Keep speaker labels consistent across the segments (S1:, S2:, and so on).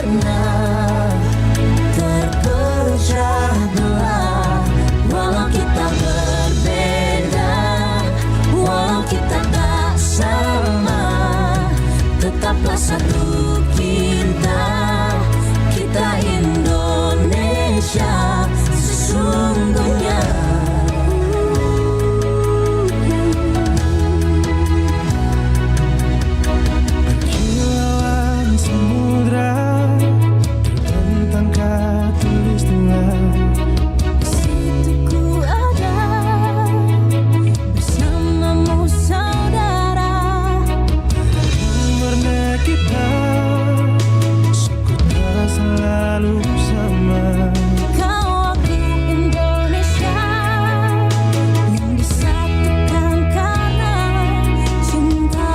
S1: pernah terpecah belah. Walau kita berbeda, walau kita tak sama, tetaplah satu kita, kita Indonesia sesungguhnya.
S2: Kilauan samudra terbentang khatulistiwa.
S1: Di situ ku ada bersamamu saudara.
S2: Warna kita suku tak selalu sama.
S1: Kau aku Indonesia yang disatukan karena cinta.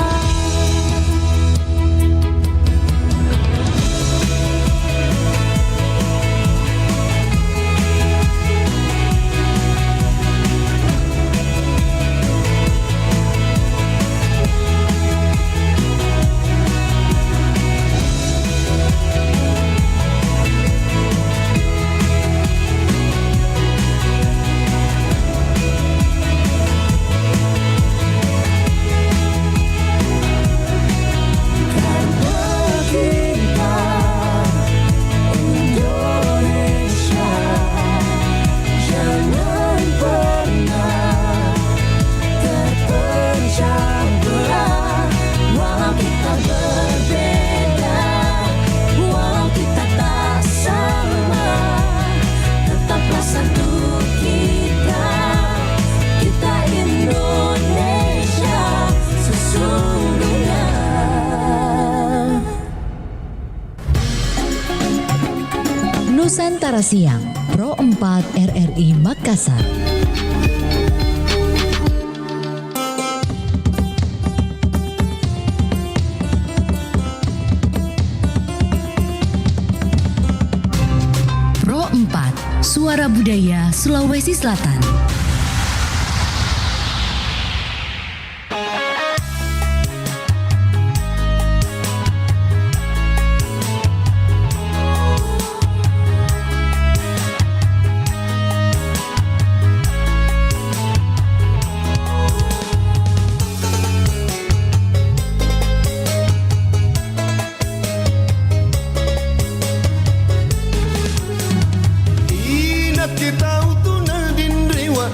S3: Nusantara Siang, Pro 4 RRI Makassar. Pro 4, Suara Budaya Sulawesi Selatan.
S2: Inat kita utuna dindriwa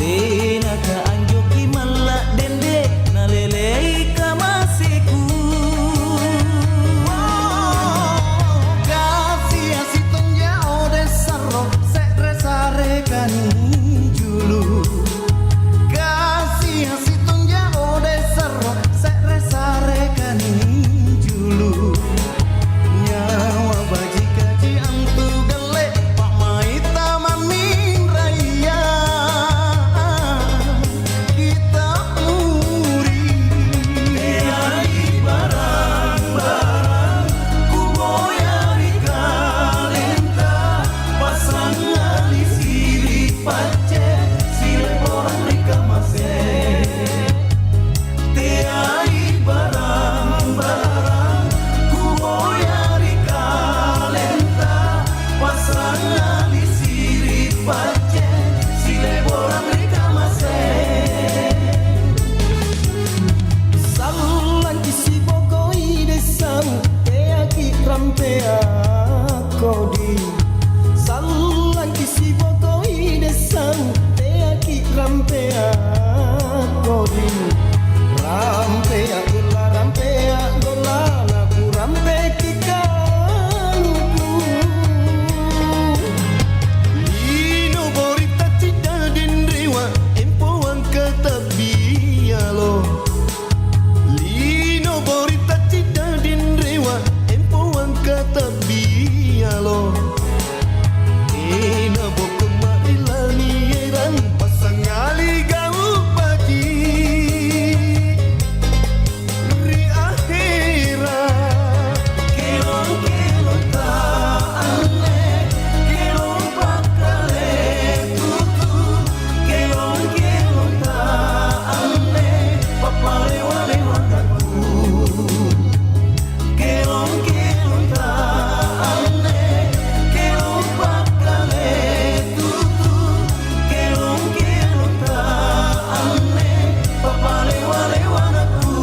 S4: Tena ka anjoki malak dende nalelei ka masiku.
S2: Kasih asitonnya ode sarro se resare kani julu. Kasih asitonnya ode sarro se resare kani julu. Nyawa baji kaji antu gale pak mai taman min raya. Kita muri
S4: Teai barang-barang ku boyari kalenta pasang ali siri pace sile orang rika mase. Teai barang-barang ku boyari kalenta pasang ali siri pace sile orang rika mase.
S2: Salulan isi bokoi desau Tea ki rampea kodi Salulan isi bokoi desau Tea ki rampea kodi Rampea gola Laku rampe ki kaluku Lino borita cita dendrewa Empoan kata bialo Lino borita cita dendrewa Empoan kata bialo Ina bokong mailani erang Pasang ali gau pagi Ri akhirat
S4: Kelong-kelong taane, kelong pakale tutu. Kelong-kelong taane, papalewa-lewa kaku. Kelong-kelong taane, kelong pakale tutu. Kelong-kelong taane, papalewa-lewa kaku.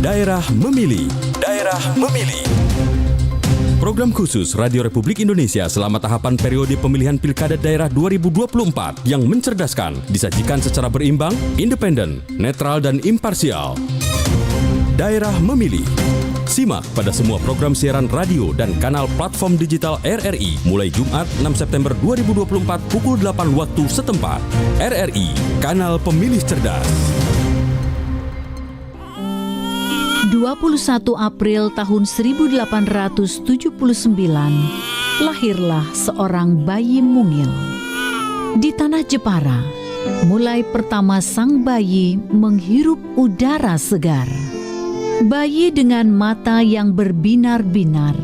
S5: Daerah Memilih. Daerah Memilih. Program khusus Radio Republik Indonesia selama tahapan periode pemilihan Pilkada Daerah 2024 yang mencerdaskan, disajikan secara berimbang, independen, netral dan imparsial. Daerah Memilih. Simak pada semua program siaran radio dan kanal platform digital RRI mulai Jumat 6 September 2024 pukul 8 waktu setempat. RRI, Kanal Pemilih Cerdas.
S3: 21 April tahun 1879, lahirlah seorang bayi mungil. Di tanah Jepara, mulai pertama sang bayi menghirup udara segar. Bayi dengan mata yang berbinar-binar,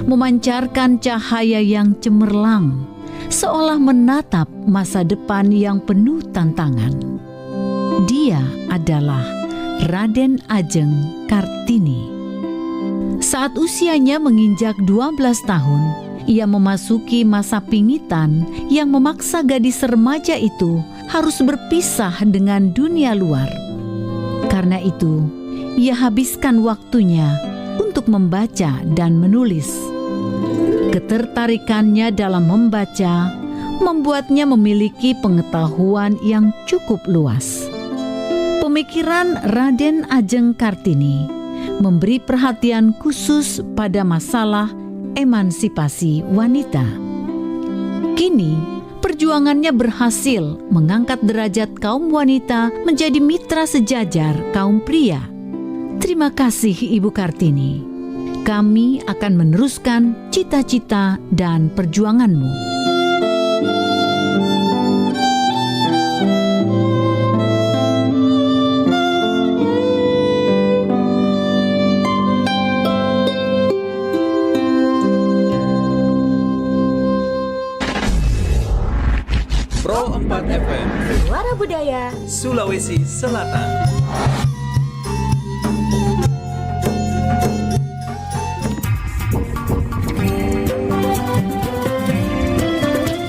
S3: memancarkan cahaya yang cemerlang, seolah menatap masa depan yang penuh tantangan. Dia adalah Raden Ajeng Kartini. Saat usianya menginjak 12 tahun, ia memasuki masa pingitan yang memaksa gadis remaja itu harus berpisah dengan dunia luar. Karena itu, ia habiskan waktunya untuk membaca dan menulis. Ketertarikannya dalam membaca membuatnya memiliki pengetahuan yang cukup luas. Pemikiran Raden Ajeng Kartini memberi perhatian khusus pada masalah emansipasi wanita. Kini, perjuangannya berhasil mengangkat derajat kaum wanita menjadi mitra sejajar kaum pria. Terima kasih Ibu Kartini. Kami akan meneruskan cita-cita dan perjuanganmu.
S6: Pro 4 FM,
S7: Suara Budaya
S6: Sulawesi Selatan.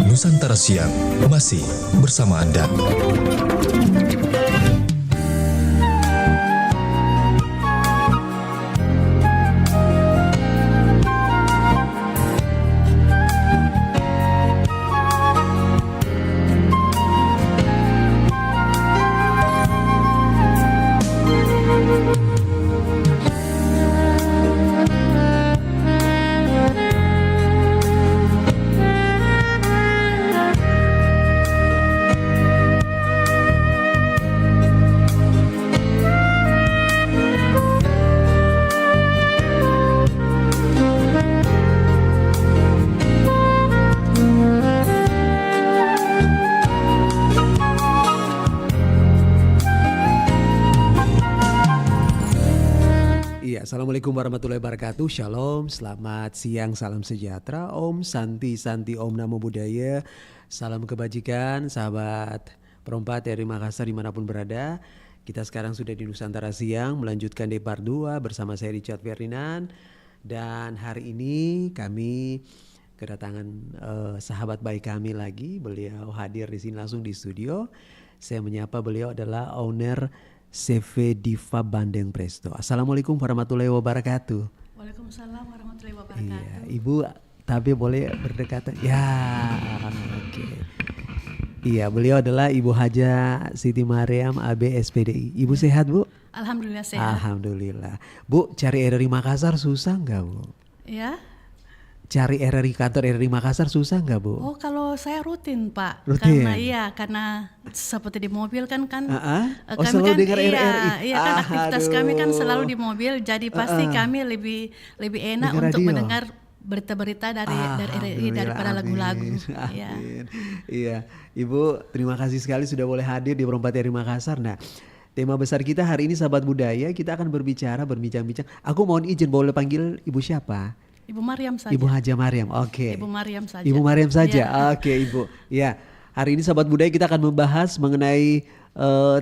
S8: Nusantara Siang masih bersama Anda.
S7: Iya, Assalamualaikum warahmatullahi wabarakatuh. Shalom, selamat siang, salam sejahtera. Om Santi, Om Namo Buddhaya. Salam kebajikan, sahabat Perompat dari Makassar dimanapun berada. Kita sekarang sudah di Nusantara Siang, melanjutkan Depar 2 bersama saya Richard Ferdinand. Dan hari ini kami kedatangan sahabat baik kami lagi. Beliau hadir di sini langsung di studio. Saya menyapa beliau adalah owner CV Diva Bandeng Presto. Assalamualaikum warahmatullahi wabarakatuh.
S9: Waalaikumsalam warahmatullahi wabarakatuh.
S7: Iya, Ibu tapi boleh berdekatan. Ya, oke. Iya, beliau adalah Ibu Haja Siti Mariam AB SPDI. Ibu sehat, Bu?
S9: Alhamdulillah sehat.
S7: Alhamdulillah. Bu, cari RRI Makassar susah nggak, Bu?
S9: Ya.
S7: Cari RRI kantor RRI Makassar susah nggak, Bu?
S9: Oh, kalau saya rutin, Pak.
S7: Rutin?
S9: Karena seperti di mobil kan
S7: Oh,
S9: kami
S7: selalu
S9: kan
S7: dengar RRI.
S9: Iya kan aktivitas kami kan selalu di mobil, jadi pasti kami lebih enak
S7: Dengar
S9: untuk
S7: radio.
S9: mendengar berita-berita dari RRI daripada lagu-lagu. Ya.
S7: Iya, Ibu terima kasih sekali sudah boleh hadir di Perompat RRI Makassar. Nah, tema besar kita hari ini sahabat budaya, kita akan berbincang-bincang. Aku mohon izin boleh panggil Ibu siapa?
S9: Ibu Mariam saja.
S7: Ibu Haja Mariam, oke.
S9: Ibu Mariam saja.
S7: Ibu Mariam saja,
S9: Ya.
S7: oke Ibu. Ya, hari ini sahabat budaya kita akan membahas mengenai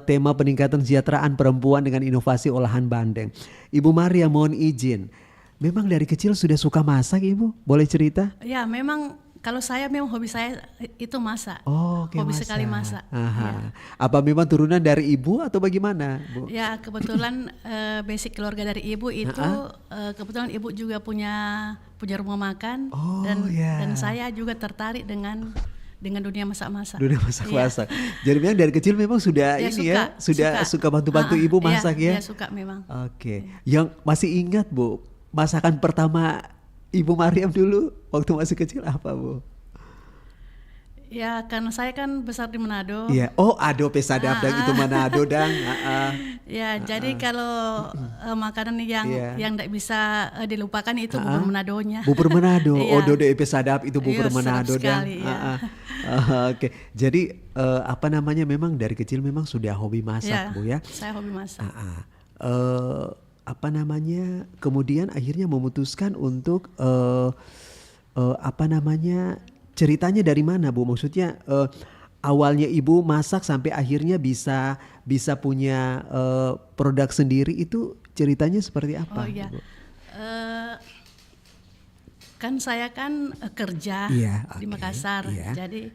S7: tema peningkatan kesejahteraan perempuan dengan inovasi olahan bandeng. Ibu Mariam mohon izin, memang dari kecil sudah suka masak Ibu? Boleh cerita?
S9: Ya, memang kalau saya memang hobi saya itu masak.
S7: Oh, oke,
S9: hobi
S7: masak.
S9: sekali masak.
S7: Aha.
S9: Ya.
S7: Apa memang turunan dari ibu atau bagaimana, Bu?
S9: Ya, kebetulan basic keluarga dari ibu itu kebetulan ibu juga punya rumah makan.
S7: Oh,
S9: dan saya juga tertarik dengan dunia masak-masak.
S7: Dunia masak-masak. Jadi memang dari kecil memang sudah
S9: Ya,
S7: suka bantu-bantu ibu masak ya?
S9: Iya, suka memang.
S7: Oke. Yang masih ingat, Bu, masakan pertama Ibu Mariam dulu waktu masih kecil apa, Bu?
S9: Ya, karena saya kan besar di Manado.
S7: Iya. Oh, ado pesadap dan itu Manado dan.
S9: Ya, jadi kalau makanan yang tidak bisa dilupakan itu bubur Manadonya.
S7: Bubur Manado.
S9: Iya.
S7: Oh, dodo pesadap itu bubur
S9: Iya,
S7: Manado
S9: sedap
S7: dan.
S9: sekali, ya.
S7: Oke. Jadi apa namanya memang dari kecil memang sudah hobi masak,
S9: Ya,
S7: Bu ya.
S9: saya hobi masak.
S7: Apa namanya kemudian akhirnya memutuskan untuk apa namanya ceritanya dari mana, Bu? Maksudnya awalnya Ibu masak sampai akhirnya bisa punya produk sendiri itu ceritanya seperti apa?
S9: Oh iya.
S7: Bu?
S9: Kan saya kerja di Makassar, jadi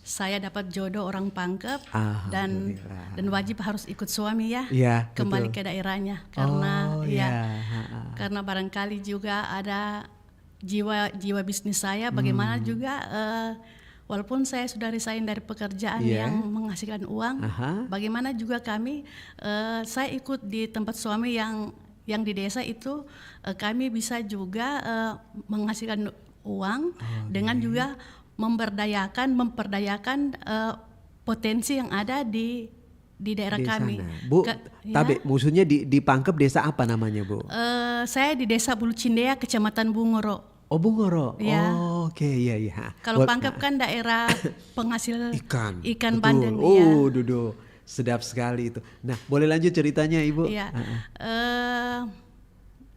S9: saya dapat jodoh orang Pangkep dan wajib harus ikut suami ya, kembali ke daerahnya karena barangkali juga ada jiwa bisnis saya bagaimana juga walaupun saya sudah resign dari pekerjaan yang menghasilkan uang, bagaimana juga saya ikut di tempat suami yang di desa itu kami bisa juga menghasilkan uang dengan juga memperdayakan potensi yang ada di daerah
S7: di
S9: kami.
S7: Sana. Bu, tapi maksudnya di Pangkep desa apa namanya, Bu?
S9: Saya di desa Bulu Cindea, Kecamatan Bungoro.
S7: Oh, Bungoro.
S9: Ya.
S7: Oh, oke, iya.
S9: Kalau Pangkep kan daerah penghasil ikan bandeng.
S7: Oh, Dudu. Sedap sekali itu. Nah, boleh lanjut ceritanya, Ibu?
S9: Iya.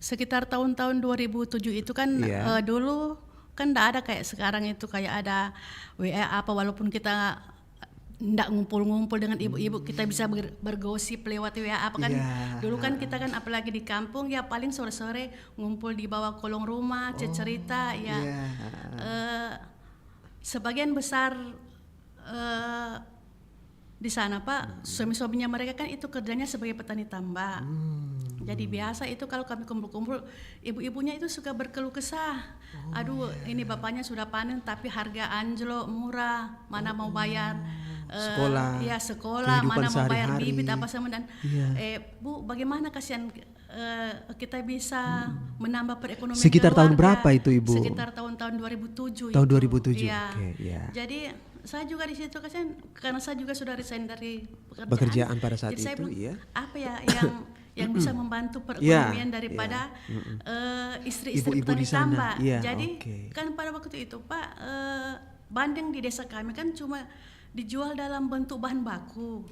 S9: Sekitar tahun-tahun 2007 itu kan dulu kan enggak ada kayak sekarang itu kayak ada WA apa, walaupun kita enggak ngumpul-ngumpul dengan ibu-ibu, kita bisa bergosip lewat WA apa kan. Dulu kan kita kan apalagi di kampung ya paling sore-sore ngumpul di bawah kolong rumah, cerita ya. Sebagian besar di sana Pak, suami-suaminya mereka kan itu kerjanya sebagai petani tambak. Jadi biasa itu kalau kami kumpul-kumpul, ibu-ibunya itu suka berkeluh kesah. Aduh, ini bapaknya sudah panen tapi harga anjlok murah, mana mau bayar
S7: sekolah.
S9: Ya sekolah, mana mau bayar bibit apa sama dan Bu, bagaimana kasihan kita bisa menambah perekonomian
S7: sekitar
S9: keluarga.
S7: Tahun berapa itu, Ibu?
S9: Sekitar tahun-tahun 2007.
S7: Tahun 2007.
S9: Ya.
S7: Jadi
S9: saya juga di situ karena saya juga sudah resign dari
S7: pekerjaan pada saat
S9: jadi saya
S7: itu,
S9: bilang, apa ya yang bisa membantu perekonomian daripada istri-istri
S7: ibu-ibu
S9: petani
S7: di sana.
S9: tambak. Jadi
S7: kan
S9: pada waktu itu Pak, bandeng di desa kami kan cuma dijual dalam bentuk bahan baku.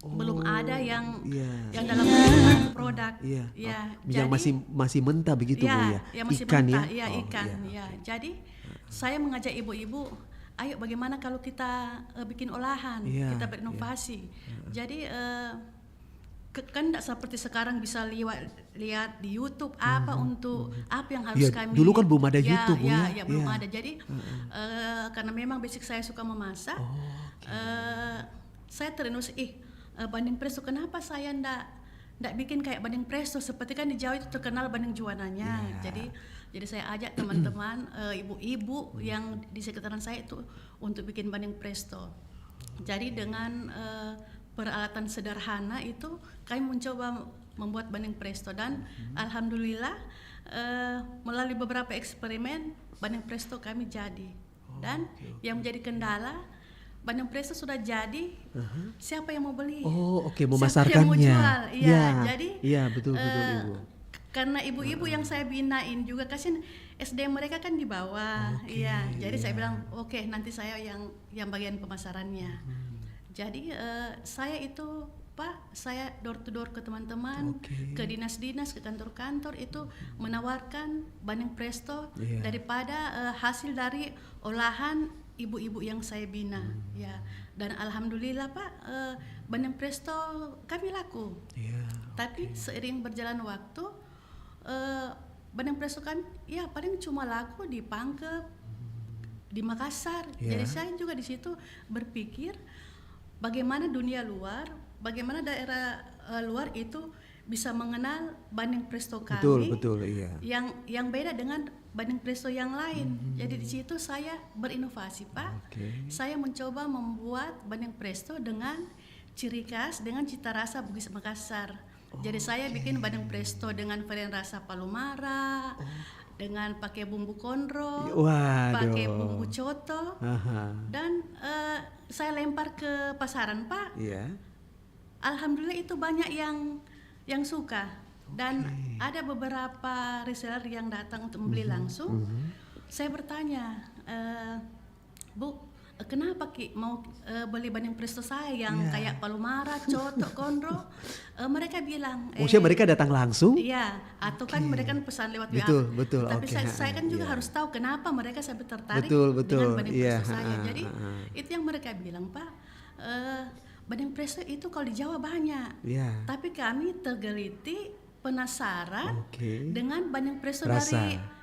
S9: belum ada yang
S7: Iya.
S9: yang dalam bentuk produk.
S7: Iya.
S9: Ya,
S7: Yang masih mentah begitu Bu ya.
S9: ya masih
S7: Ikan
S9: mentah.
S7: ya.
S9: Iya,
S7: Oh,
S9: ikan.
S7: iya.
S9: Ya. Jadi saya mengajak ibu-ibu, ayo bagaimana kalau kita bikin olahan,
S7: Iya,
S9: kita berinovasi. Jadi kan tidak seperti sekarang bisa lihat di YouTube apa untuk apa yang harus
S7: Iya,
S9: kami.
S7: dulu kan belum ada YouTube, Bu, ya?
S9: ya belum
S7: Iya.
S9: ada. Jadi karena memang basic saya suka memasak, saya terinus bandeng presto, kenapa saya ndak bikin kayak bandeng presto, seperti kan di Jawa itu terkenal bandeng juananya. Jadi saya ajak teman-teman ibu-ibu yang di sekitaran saya itu untuk bikin bandeng presto. Jadi dengan peralatan sederhana itu kami mencoba membuat bandeng presto, dan alhamdulillah melalui beberapa eksperimen bandeng presto kami jadi. Dan yang menjadi kendala, bandeng presto sudah jadi, siapa yang mau beli?
S7: Oh, oke,
S9: Siapa yang mau
S7: memasarkannya.
S9: jual? Iya, jadi
S7: Iya, betul Ibu.
S9: karena ibu-ibu yang saya binain juga, kasihan SDM mereka kan di bawah. Iya, jadi saya bilang oke, nanti saya yang bagian pemasarannya. Jadi saya itu Pak, saya door to door ke teman-teman, ke dinas-dinas, ke kantor-kantor itu menawarkan bandeng presto daripada hasil dari olahan ibu-ibu yang saya bina. Ya, dan alhamdulillah Pak, bandeng presto kami laku. Tapi seiring berjalan waktu, bandeng presto kami ya paling cuma laku di Pangkep, di Makassar. Jadi saya juga di situ berpikir bagaimana dunia luar, bagaimana daerah luar itu bisa mengenal bandeng presto kami.
S7: Betul, iya.
S9: Yang beda dengan bandeng presto yang lain. Jadi di situ saya berinovasi, Pak. Saya mencoba membuat bandeng presto dengan ciri khas, dengan cita rasa Bugis Makassar. Jadi saya bikin bandeng presto dengan varian rasa palomara, dengan pakai bumbu konro, pakai bumbu coto, dan saya lempar ke pasaran, Pak. Alhamdulillah itu banyak yang suka, dan ada beberapa reseller yang datang untuk membeli langsung. Saya bertanya, Bu, kenapa Ki mau beli bandeng presto saya yang kayak palomara, coto, konro? Mereka bilang,
S7: maksudnya mereka datang langsung?
S9: Iya, atau kan mereka kan pesan lewat WA.
S7: Betul.
S9: Tapi saya kan juga harus tahu kenapa mereka sampai tertarik
S7: betul.
S9: dengan bandeng presto saya. Jadi itu yang mereka bilang, Pak, bandeng presto itu kalau di Jawa banyak, tapi kami tergeliti penasaran dengan bandeng presto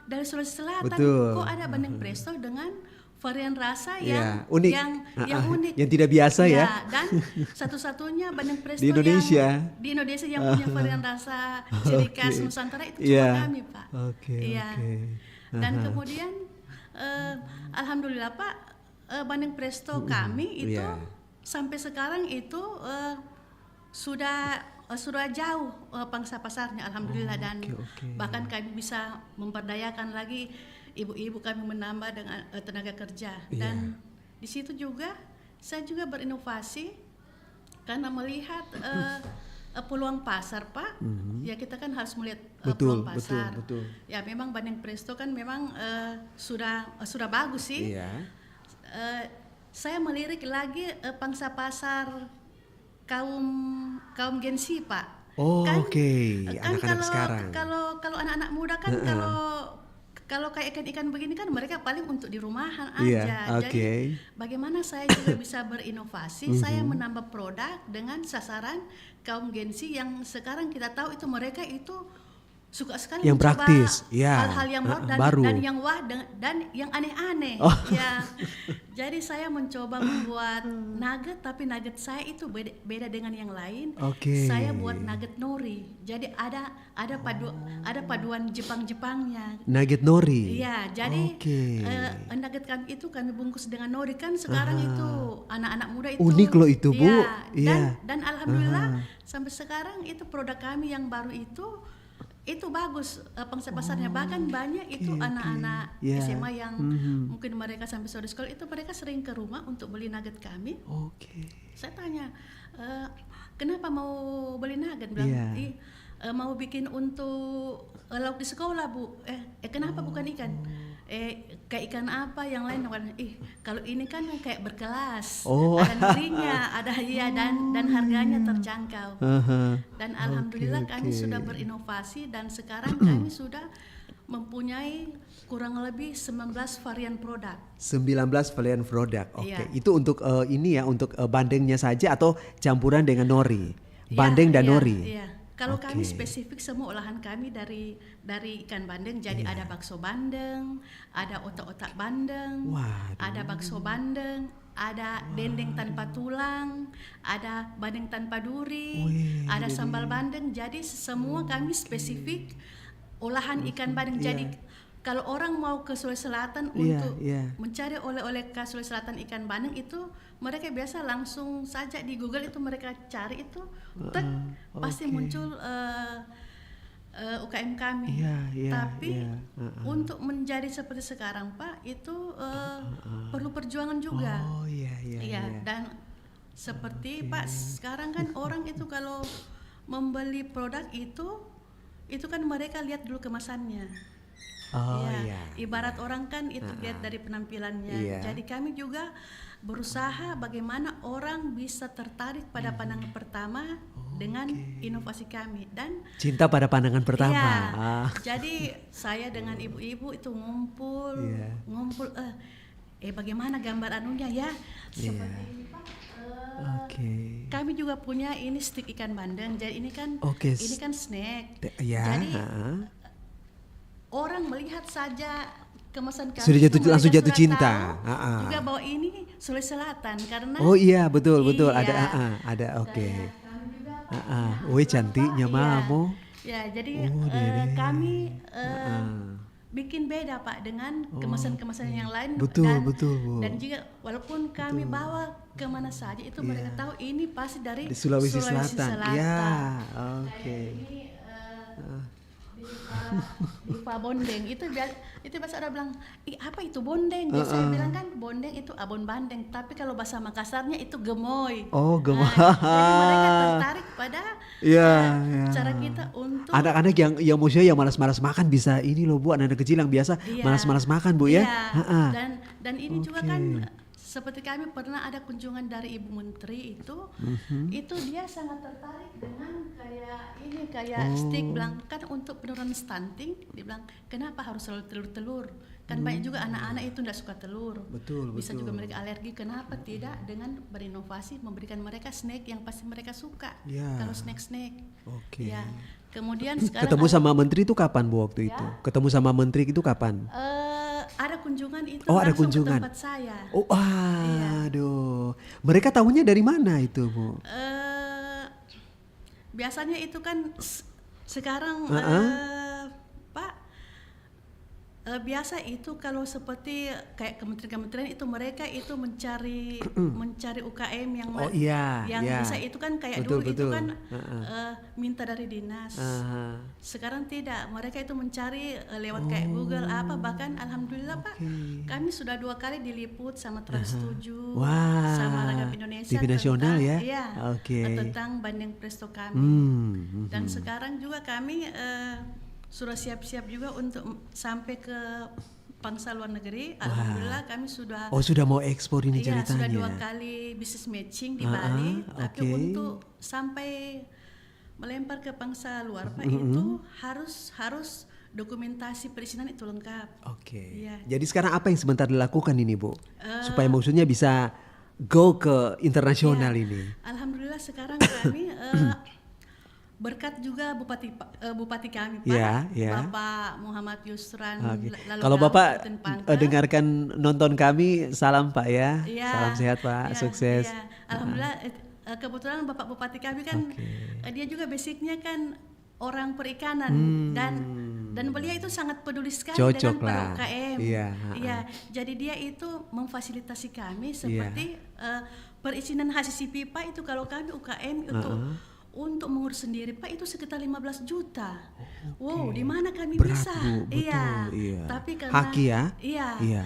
S9: dari Sulawesi Selatan. Kok ada bandeng presto dengan varian rasa yang
S7: unik,
S9: yang unik,
S7: yang tidak biasa ya.
S9: Dan satu-satunya bandeng presto
S7: di Indonesia
S9: yang punya varian rasa ciri khas Nusantara itu cuma kami, Pak. Dan kemudian alhamdulillah Pak, bandeng presto kami itu sampai sekarang itu sudah jauh pangsa pasarnya, alhamdulillah. Dan bahkan kami bisa memperdayakan lagi ibu-ibu kami, menambah dengan tenaga kerja. Dan di situ juga saya juga berinovasi karena melihat peluang pasar, Pak. Ya kita kan harus melihat peluang pasar. Ya memang bandeng presto kan memang sudah bagus sih. Saya melirik lagi pangsa pasar kaum Gen Z, Pak.
S7: Anak-anak sekarang.
S9: Kalau anak-anak muda kan kalau kayak ikan-ikan begini kan mereka paling untuk di rumahan aja. Jadi bagaimana saya juga bisa berinovasi, saya menambah produk dengan sasaran kaum Gen Z yang sekarang kita tahu itu mereka itu suka sekali
S7: yang
S9: mencoba
S7: praktis,
S9: hal-hal yang
S7: baru
S9: dan yang dan yang aneh-aneh. Jadi saya mencoba membuat nugget, tapi nugget saya itu beda dengan yang lain. Saya buat nugget nori. Jadi ada paduan Jepang-Jepangnya.
S7: Nugget nori.
S9: Iya, jadi nugget kami itu kami bungkus dengan nori. Kan sekarang itu anak-anak muda itu
S7: unik loh itu, Bu.
S9: Dan alhamdulillah sampai sekarang itu produk kami yang baru itu bagus pangsa pasarnya. Bahkan banyak itu anak-anak SMA yang mungkin mereka sampai sore sekolah itu mereka sering ke rumah untuk beli nugget kami. Saya tanya, kenapa mau beli nugget? Bilang, mau bikin untuk lauk di sekolah Bu. Kenapa bukan ikan? Kayak ikan apa yang lain? Kalau ini kan kayak berkelas, ada nurinya, ada dan harganya terjangkau. Dan alhamdulillah kami sudah berinovasi dan sekarang kami sudah mempunyai kurang lebih 19 varian produk.
S7: 19 varian produk. Oke.
S9: Iya.
S7: Itu untuk ini ya, untuk bandengnya saja atau campuran dengan nori? Bandeng dan nori.
S9: Iya. Kalau kami spesifik semua olahan kami dari ikan bandeng. Jadi ada bakso bandeng, ada otak-otak bandeng, ada bakso bandeng, ada dendeng tanpa tulang, ada bandeng tanpa duri, ada sambal bandeng. Jadi semua kami spesifik olahan ikan bandeng. Jadi kalau orang mau ke Sulawesi Selatan untuk mencari oleh-oleh khas Sulawesi Selatan ikan bandeng itu mereka biasa langsung saja di Google itu mereka cari itu pasti muncul UKM kami. Tapi untuk menjadi seperti sekarang Pak itu perlu perjuangan juga. Dan seperti Pak sekarang kan orang itu kalau membeli produk itu kan mereka lihat dulu kemasannya. Ibarat orang kan itu lihat dari penampilannya. Jadi kami juga berusaha bagaimana orang bisa tertarik pada pandangan pertama dengan inovasi kami dan
S7: cinta pada pandangan pertama.
S9: Jadi saya dengan ibu-ibu itu ngumpul, bagaimana gambar anunya ya seperti ini Pak. Kami juga punya ini stik ikan bandeng. Jadi ini kan ini kan snack. Jadi orang melihat saja kemasan kami
S7: langsung jatuh
S9: sudah
S7: cinta.
S9: Tahu juga bahwa ini Sulawesi Selatan karena
S7: betul ada cantiknya Mamo.
S9: Jadi kami bikin beda Pak dengan kemasan-kemasan yang lain.
S7: Betul Bu.
S9: Dan juga walaupun kami bawa kemana saja itu mereka tahu ini pasti dari
S7: Sulawesi Selatan.
S9: Lupa bondeng itu bahasa orang bilang apa itu bondeng. Saya bilang kan bondeng itu abon bandeng, tapi kalau bahasa Makassarnya itu gemoy.
S7: Gemoy.
S9: Jadi mereka tertarik pada cara kita untuk
S7: anak-anak yang maksudnya yang malas-malas makan bisa ini loh Bu, anak-anak kecil yang biasa malas-malas makan Bu ya.
S9: Dan ini juga kan seperti kami pernah ada kunjungan dari Ibu Menteri itu dia sangat tertarik dengan kayak stick bilang kan untuk penurunan stunting, dia bilang kenapa harus selalu telur-telur kan banyak juga anak-anak itu tidak suka telur, bisa juga mereka alergi, kenapa tidak dengan berinovasi memberikan mereka snack yang pasti mereka suka. Kalau snack kemudian sekarang
S7: ketemu sama Menteri itu kapan Bu waktu itu? Ketemu sama Menteri itu kapan?
S9: Ada kunjungan itu
S7: ada
S9: langsung
S7: kunjungan.
S9: ke tempat saya.
S7: Aduh. Mereka tahunya dari mana itu Bu?
S9: Biasanya itu kan sekarang Pak biasa itu kalau seperti kayak kementerian-kementerian itu mereka itu mencari UKM yang bisa itu kan kayak dulu itu kan minta dari dinas. Sekarang tidak, mereka itu mencari lewat kayak Google bahkan alhamdulillah Pak kami sudah 2 kali diliput sama Trans 7 sama Ragam Indonesia
S7: TV nasional
S9: tentang, tentang bandeng presto kami. Dan sekarang juga kami sudah siap-siap juga untuk sampai ke pangsa luar negeri. Alhamdulillah kami sudah
S7: mau ekspor ini ceritanya.
S9: Sudah 2 kali bisnis matching di Bali, tapi untuk sampai melempar ke pangsa luar Pak itu harus dokumentasi perizinan itu lengkap.
S7: Jadi sekarang apa yang sebentar dilakukan ini Bu? Supaya maksudnya bisa go ke internasional ini.
S9: Alhamdulillah sekarang kami berkat juga bupati kami Pak, Bapak Muhammad Yusran.
S7: Kalau Bapak dengarkan nonton kami, salam Pak ya. Salam sehat Pak, sukses.
S9: Alhamdulillah kebetulan Bapak Bupati kami kan dia juga basicnya kan orang perikanan dan beliau itu sangat peduli sekali dengan pada UKM. Jadi dia itu memfasilitasi kami seperti perizinan HCC pipa itu kalau kami UKM itu untuk mengurus sendiri Pak itu sekitar 15 juta. Di mana kami
S7: berat,
S9: bisa?
S7: Bu, betul,
S9: Tapi karena
S7: Haki ya?
S9: Iya.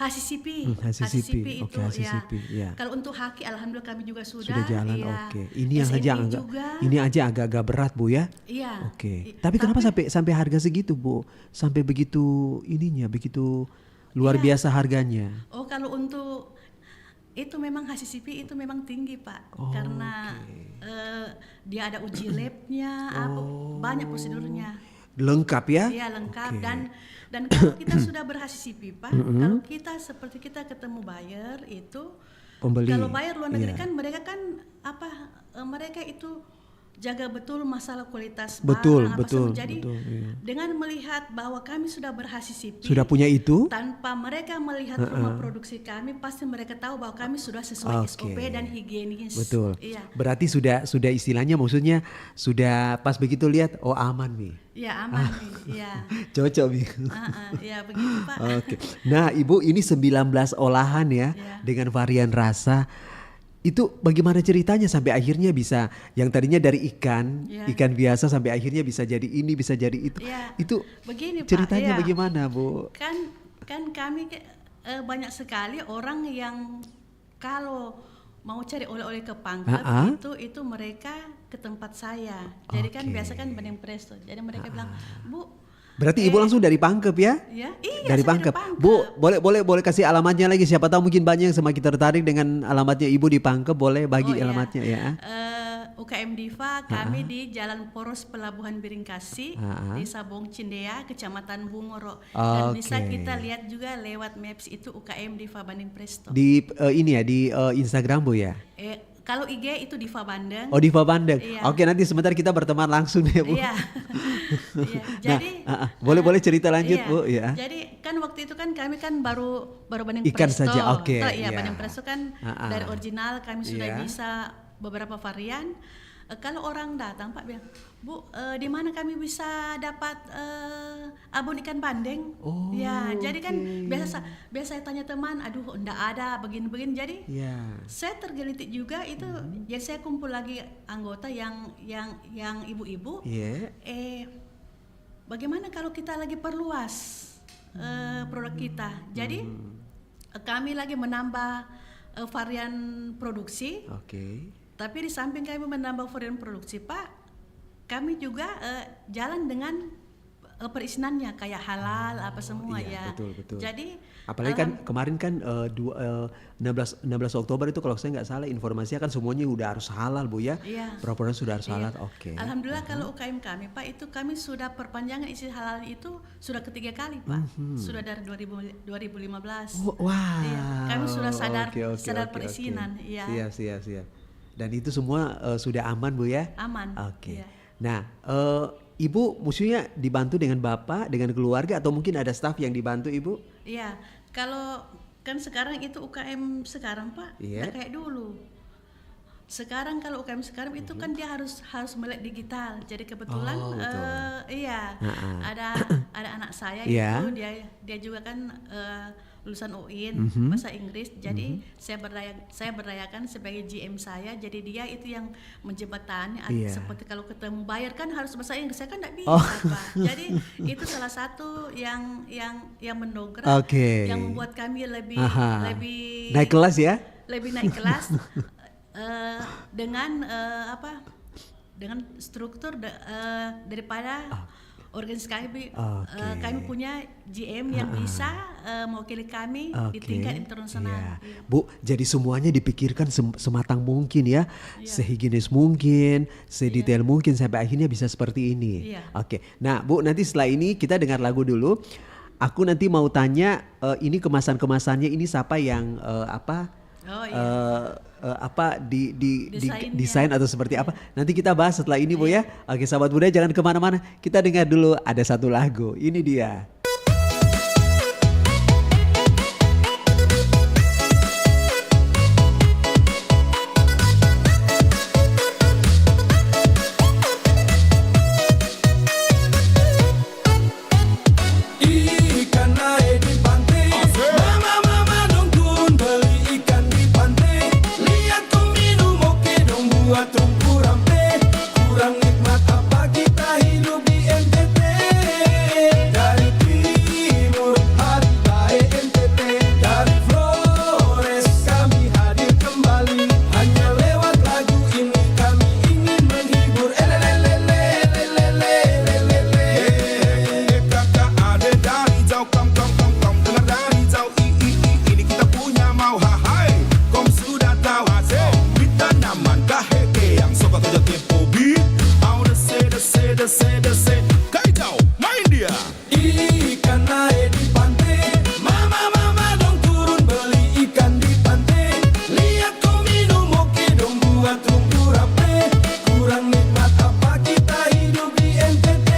S9: HACCP.
S7: HACCP.
S9: itu
S7: Oke, HACCP, ya.
S9: Kalau untuk haki alhamdulillah kami juga
S7: Sudah jalan,
S9: iya.
S7: oke. Ini yang
S9: SME
S7: aja agak,
S9: juga.
S7: ini aja agak-agak berat Bu ya.
S9: Iya.
S7: Oke. Tapi kenapa sampai harga segitu Bu? Sampai begitu ininya, begitu luar
S9: Iya.
S7: biasa harganya.
S9: Oh, kalau untuk itu memang HACCP itu memang tinggi Pak, karena dia ada uji labnya, banyak prosedurnya.
S7: Lengkap ya?
S9: Iya lengkap.
S7: Oke.
S9: Dan kalau kita sudah ber-HACCP Pak, kalau kita seperti kita ketemu buyer itu,
S7: Pembeli.
S9: kalau buyer luar negeri
S7: Iya.
S9: kan mereka kan mereka itu jaga betul masalah kualitas
S7: Betul,
S9: barang,
S7: betul,
S9: semua. Jadi
S7: betul, iya.
S9: dengan melihat bahwa kami sudah ber-HACCP,
S7: Sudah punya itu?
S9: tanpa mereka melihat rumah produksi kami, pasti mereka tahu bahwa kami sudah sesuai
S7: Oke.
S9: SOP dan higienis.
S7: Betul.
S9: Iya.
S7: Berarti sudah istilahnya maksudnya sudah pas begitu lihat oh aman nih.
S9: Iya aman nih. Iya.
S7: Cocok nih.
S9: Iya begitu Pak.
S7: Oke. Nah, Ibu ini 19 olahan ya
S9: Iya.
S7: dengan varian rasa. Itu bagaimana ceritanya sampai akhirnya bisa yang tadinya dari ikan,
S9: Iya.
S7: ikan biasa sampai akhirnya bisa jadi ini, bisa jadi itu.
S9: Iya.
S7: Itu
S9: Begini Pak.
S7: ceritanya
S9: iya.
S7: bagaimana, Bu?
S9: Kan kami banyak sekali orang yang kalau mau cari oleh-oleh ke Pangkep itu mereka ke tempat saya. Jadi kan
S7: Oke.
S9: biasa kan Bandeng Presto. Jadi mereka bilang, "Bu,
S7: Berarti Ibu langsung dari Pangkep ya?
S9: ya, iya,
S7: Dari
S9: saya
S7: Pangkep. Bu, boleh kasih alamatnya lagi, siapa tahu mungkin banyak yang semakin tertarik dengan alamatnya Ibu di Pangkep, boleh bagi
S9: iya.
S7: alamatnya ya.
S9: UKM Diva kami di Jalan Poros Pelabuhan Biringkasi, Desa Bong Cindea, Kecamatan Bungoro. Dan bisa
S7: Oke.
S9: kita lihat juga lewat Maps itu UKM Diva Bandeng Presto.
S7: Di ini ya di Instagram Bu ya.
S9: Kalau IG itu Diva Bandeng.
S7: Oh, Diva Bandeng.
S9: Iya.
S7: Oke, nanti sebentar kita berteman langsung ya, Bu.
S9: Iya. Iya. Jadi
S7: boleh cerita lanjut,
S9: iya.
S7: Bu, ya.
S9: Jadi kan waktu itu kan kami kan baru Bandeng
S7: Ikan
S9: Presto.
S7: saja, oke,
S9: Toh, iya,
S7: iya.
S9: Bandeng Presto kan dari original kami sudah
S7: Iya.
S9: bisa beberapa varian. Kalau orang datang Pak bilang, "Bu, di mana kami bisa dapat abon ikan bandeng?"
S7: Oh,
S9: ya, jadi kan
S7: oke.
S9: biasa saya tanya teman, "Aduh, enggak ada begini-begini." Jadi
S7: Iya.
S9: saya tergelitik juga itu. Jadi saya kumpul lagi anggota yang ibu-ibu.
S7: Iya.
S9: Bagaimana kalau kita lagi perluas produk kita? Jadi kami lagi menambah varian produksi.
S7: Oke.
S9: Tapi di samping kami menambah varian produksi, Pak, kami juga jalan dengan perizinannya kayak halal apa semua
S7: iya,
S9: ya.
S7: betul.
S9: Jadi
S7: Apalagi kan kemarin kan 16 Oktober itu kalau saya nggak salah informasinya kan semuanya udah harus halal Bu ya.
S9: Iya.
S7: Produk sudah harus
S9: Iya.
S7: halal. Oke.
S9: Alhamdulillah kalau UKM kami Pak itu kami sudah perpanjangan isi halal itu sudah ketiga kali Pak. Sudah dari 2015.
S7: Wah.
S9: Iya, kami sudah sadar
S7: Oke.
S9: perizinan. Iya.
S7: Siap. Dan itu semua sudah aman Bu ya?
S9: Aman.
S7: Oke.
S9: Iya.
S7: Nah, Ibu maksudnya dibantu dengan Bapak, dengan keluarga atau mungkin ada staf yang dibantu Ibu?
S9: Iya, kalau kan sekarang itu UKM sekarang Pak,
S7: Iya.
S9: nggak kayak dulu. Sekarang kalau UKM sekarang itu kan dia harus melek digital. Jadi kebetulan
S7: betul.
S9: iya ada anak saya
S7: Iya.
S9: itu dia juga kan lulusan UIN bahasa Inggris. Jadi saya berdayakan sebagai GM saya. Jadi dia itu yang menjembatani.
S7: Iya.
S9: Seperti kalau ketemu buyer kan harus bahasa Inggris. Saya kan nggak bisa
S7: Oh.
S9: Pak. Jadi itu salah satu yang mendongkrak,
S7: Oke.
S9: yang membuat kami lebih
S7: Naik kelas ya?
S9: lebih naik kelas dengan dengan struktur daripada organisasi kami. Kami punya GM yang bisa mewakili kami di tingkat internasional.
S7: Iya. Bu, jadi semuanya dipikirkan sematang mungkin ya, sehigienis mungkin, sedetail mungkin sampai akhirnya bisa seperti ini.
S9: Iya.
S7: Oke. Nah, Bu, nanti setelah ini kita dengar lagu dulu. Aku nanti mau tanya ini kemasannya ini siapa yang desain atau seperti apa? Nanti kita bahas setelah ini Bu ya. Oke, sahabat budaya jangan kemana-mana. Kita dengar dulu ada satu lagu. Ini dia.
S2: Ikan naik di pantai, mama nungguin beli ikan di pantai. Lihat tuh minum oke dong buat tungku rampe. Kurang nikmat apa kita hidup di NTT. Dari dese. Kacau, main dia. Ikan naik di pantai, mama dong turun beli ikan di pantai. Lihat kau minum oke dong buat rumpu rampe. Kurang nikmat apa kita hidup di NTT.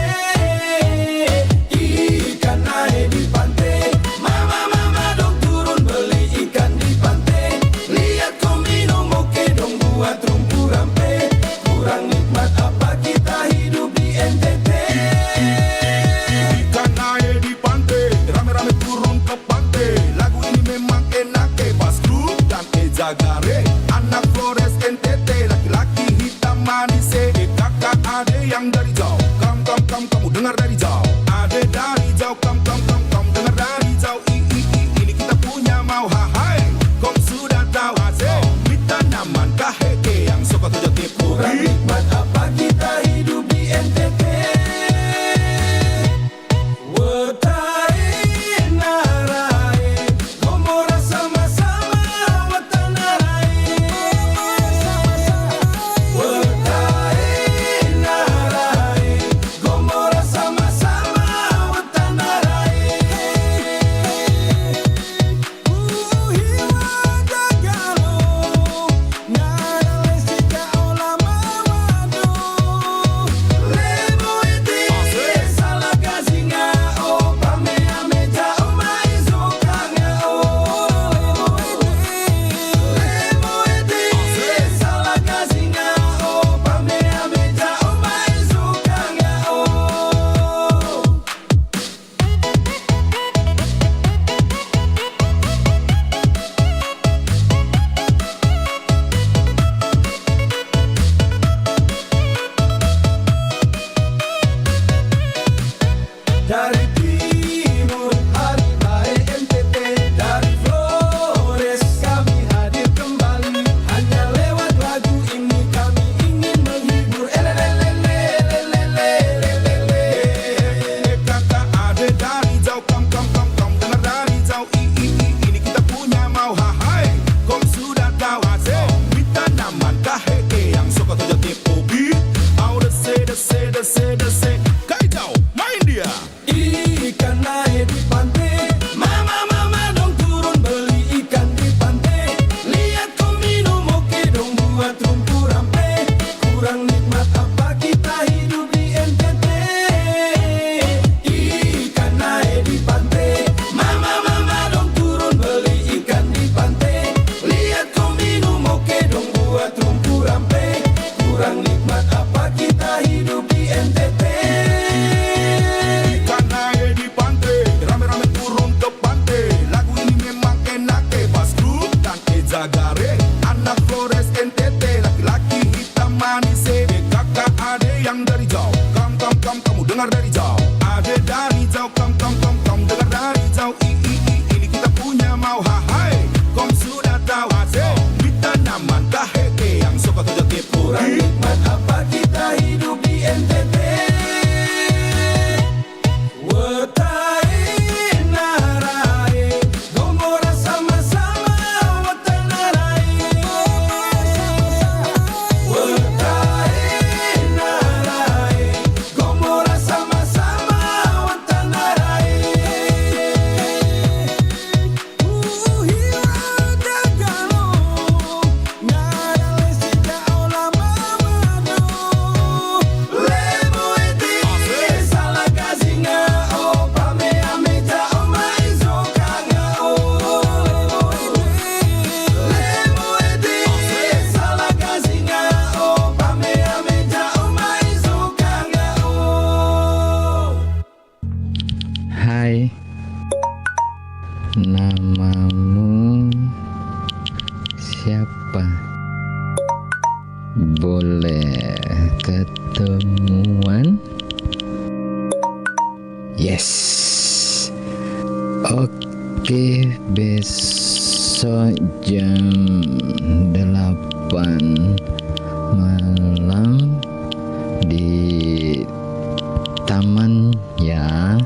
S2: Ikan naik di pantai, mama dong turun beli ikan di pantai. Lihat kau minum oke dong buat rumpu rampe. Kurang nikmat apa kita hidup di NTT. Ikan naik di pantai, rame-rame turun ke pantai. Lagu ini memang enak pas grup dan Zagare. Anak Flores NTT, laki-laki hitam manis. Kakak ade yang dari jauh, kamu dengar dari jauh. Ade dari jauh, kamu dengar dari jauh. Ini kita punya mau hai. Kau sudah tahu asik. Kita nyaman kaheke yang suka tujuh tipu. Kurang nikmat apa kita hidup di NTT. Wetai narai, gomora sama-sama watanarai. Wetai narai, gomora sama-sama watanarai. Hiwa dagalo, nara lesika olama wado. Lebo iti salah gazinga o pame ameja o maizo kanga o. Lebo iti salah gazinga o pame ameja o maizo kanga o. Dari timur hari baik NTT, dari Flores kami hadir kembali. Hanya lewat lagu ini kami ingin menghibur. Kakak ade dari jauh, kom dengar dari jauh. Ini kita punya mau hai. Kom sudah tahu asik. Kita nyaman kaheke yang suka tujuh tipu beat. Au dese. Kacau, main dia. Ikan naik di pantai, mama dong turun beli ikan di pantai. Lihat kau minum oke dong buat rumpu rampe. Kurang nikmat apa kita hidup di NTT. Ikan naik di pantai, mama dong turun beli ikan di pantai. Lihat kau minum oke dong buat rumpu rampe. Kurang nikmat apa kita hidup di NTT. Ikan naik di pantai, rame-rame turun ke pantai. Lagu ini memang enak pas grup dan Zagare. Anak Flores NTT, laki-laki hitam manis. Kakak ade yang dari jauh, kamu dengar dari jauh. Ade dari jauh, kamu dengar dari jauh. Ini kita punya mau hai. Kom sudah tahu asik. Kita nyaman kaheke yang suka tujuh tipu. Kurang nikmat apa kita hidup di NTT. Wetai narai, gomora sama-sama watanarai. Wetai narai, gomora sama-sama watanarai. Hiwa dagalo, nara lesika olama wado. Lebo iti salah gazinga o pame ameja o maizo kanga o. Lebo iti salah gazinga o pame ameja o maizo kanga o.
S10: Hai, namamu siapa? Boleh ketemuan? Yes. Oke, besok jam 8 malam di taman ya.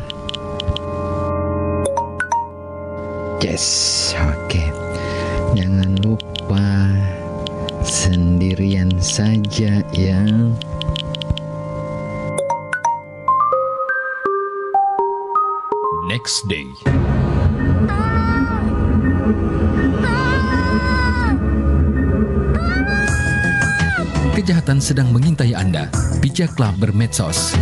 S10: Yes, oke. Jangan lupa sendirian saja ya.
S8: next day. Kejahatan sedang mengintai Anda. Bijaklah bermedsos.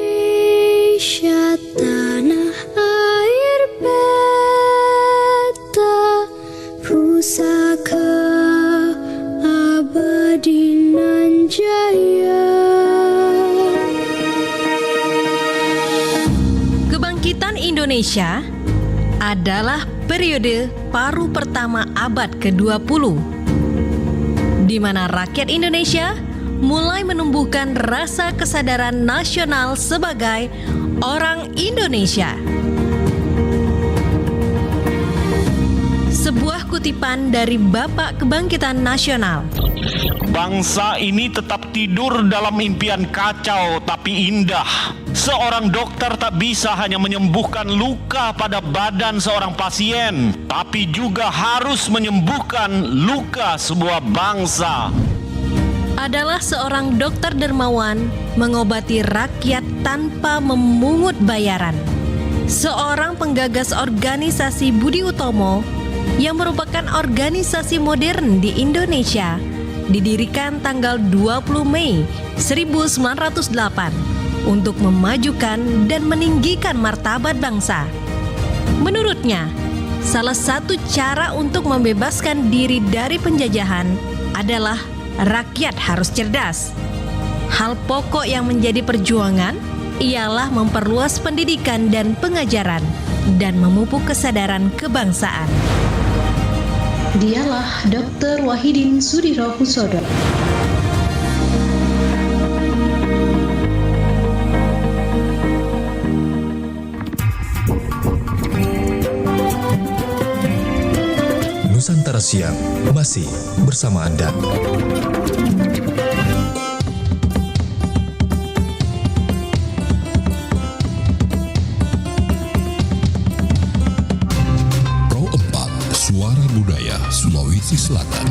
S1: Indonesia tanah air beta, pusaka abadi nan jaya.
S11: Kebangkitan Indonesia adalah periode paruh pertama abad ke-20, di mana rakyat Indonesia mulai menumbuhkan rasa kesadaran nasional sebagai orang Indonesia. Sebuah kutipan dari Bapak Kebangkitan Nasional.
S12: Bangsa ini tetap tidur dalam impian kacau tapi indah. Seorang dokter tak bisa hanya menyembuhkan luka pada badan seorang pasien, tapi juga harus menyembuhkan luka sebuah bangsa.
S11: Adalah seorang dokter dermawan mengobati rakyat tanpa memungut bayaran. Seorang penggagas organisasi Budi Utomo yang merupakan organisasi modern di Indonesia, didirikan tanggal 20 Mei 1908 untuk memajukan dan meninggikan martabat bangsa. Menurutnya, salah satu cara untuk membebaskan diri dari penjajahan adalah rakyat harus cerdas. Hal pokok yang menjadi perjuangan ialah memperluas pendidikan dan pengajaran dan memupuk kesadaran kebangsaan.
S13: Dialah Dr. Wahidin Sudirohusodo.
S8: Nusantara Siang masih bersama Anda. Pro 4 Suara Budaya Sulawesi Selatan.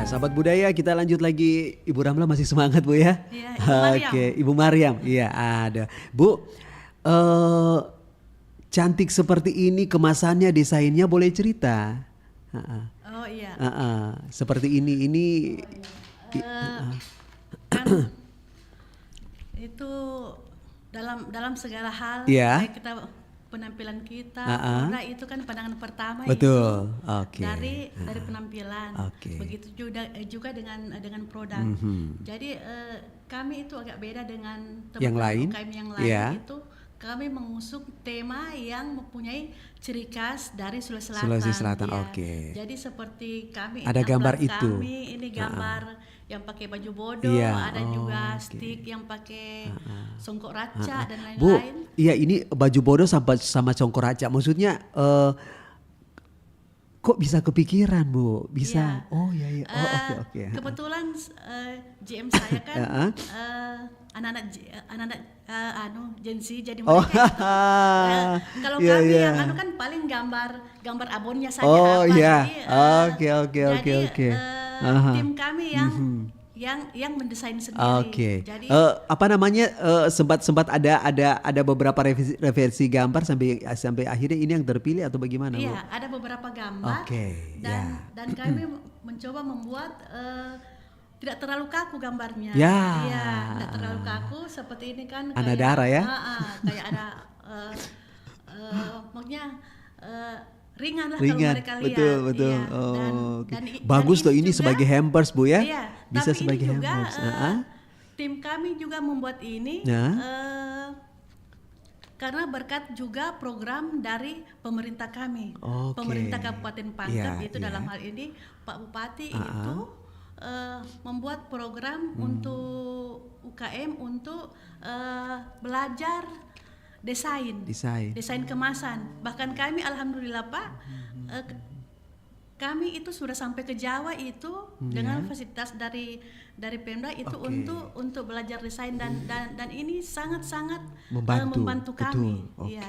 S7: Sahabat budaya, kita lanjut lagi. Ibu Ramla masih semangat Bu ya?
S9: Iya, Ibu Mariam.
S7: Oke, Ibu Mariam. Iya, ada. Bu, cantik seperti ini kemasannya, desainnya boleh cerita?
S9: Oh iya.
S7: Seperti ini.
S9: Kan itu dalam segala hal,
S7: Iya.
S9: baik kita penampilan kita, karena itu kan pandangan pertama.
S7: Betul.
S9: Itu
S7: Oke.
S9: dari penampilan.
S7: Oke.
S9: Begitu juga dengan produk. Jadi kami itu agak beda dengan
S7: Yang lain?
S9: UKM yang lain.
S7: Iya.
S9: Itu kami mengusung tema yang mempunyai ciri khas dari Sulawesi Selatan.
S7: Sulawesi Selatan,
S9: Iya.
S7: oke.
S9: Jadi seperti kami
S7: Ada gambar
S9: amplop
S7: itu.
S9: Kami ini gambar yang pakai baju bodoh,
S7: Iya.
S9: ada juga
S7: oke.
S9: stick yang pakai songkok raca dan
S7: Bu,
S9: lain-lain.
S7: iya ini baju bodoh sama congkor raca. Maksudnya kok bisa kepikiran Bu? Bisa?
S9: Iya.
S7: Oh iya. Oh oke.
S9: Kebetulan GM saya kan anak-anak Gen Z, jadi mereka kalau
S7: Iya,
S9: kami
S7: iya.
S9: yang kan paling gambar abonnya saja
S7: Oh
S9: apa.
S7: iya.
S9: Jadi,
S7: Oke.
S9: tim kami yang mendesain sendiri.
S7: Oke.
S9: Jadi
S7: Apa namanya? Sempat ada beberapa revisi gambar sampai akhirnya ini yang terpilih atau bagaimana Bu?
S9: iya, ada beberapa gambar.
S7: Oke,
S9: Dan kami mencoba membuat tidak terlalu kaku gambarnya.
S7: Ya.
S9: Iya, tidak terlalu kaku seperti ini kan.
S7: Anadara ya?
S9: Kayak ada maksudnya ringan lah
S7: Ringan,
S9: kalau mereka lihat.
S7: betul.
S9: Iya.
S7: Bagus loh ini
S9: juga-
S7: sebagai hampers Bu ya?
S9: Iya,
S7: Bisa
S9: tapi
S7: sebagai
S9: ini juga
S7: hampers.
S9: tim kami juga membuat ini
S7: Nah.
S9: karena berkat juga program dari pemerintah kami,
S7: Oke.
S9: pemerintah Kabupaten Pangkep,
S7: Iya,
S9: itu
S7: iya.
S9: dalam hal ini Pak Bupati itu membuat program untuk UKM untuk belajar desain kemasan. Bahkan kami alhamdulillah Pak kami itu sudah sampai ke Jawa itu dengan fasilitas dari Pemda itu untuk belajar desain dan ini sangat-sangat membantu kami.
S7: Betul.
S9: Iya.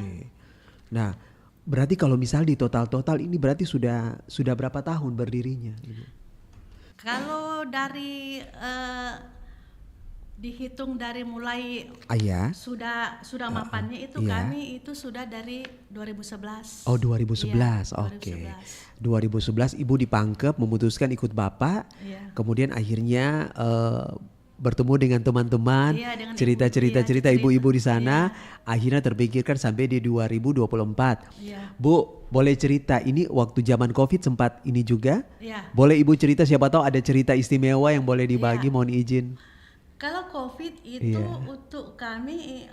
S7: Nah, berarti kalau misal di total ini berarti sudah berapa tahun berdirinya, Ibu?
S9: Kalau dari dihitung dari mulai sudah mapannya itu kami itu sudah dari 2011.
S7: Oh 2011, oke. 2011 Ibu dipangkep, memutuskan ikut Bapak, kemudian akhirnya bertemu dengan teman-teman, cerita ibu-ibu di sana, akhirnya terpikirkan sampai di 2024. Bu, boleh cerita ini waktu zaman COVID sempat ini juga? Boleh Ibu cerita, siapa tahu ada cerita istimewa yang boleh dibagi, mohon izin.
S9: Kalau COVID itu untuk kami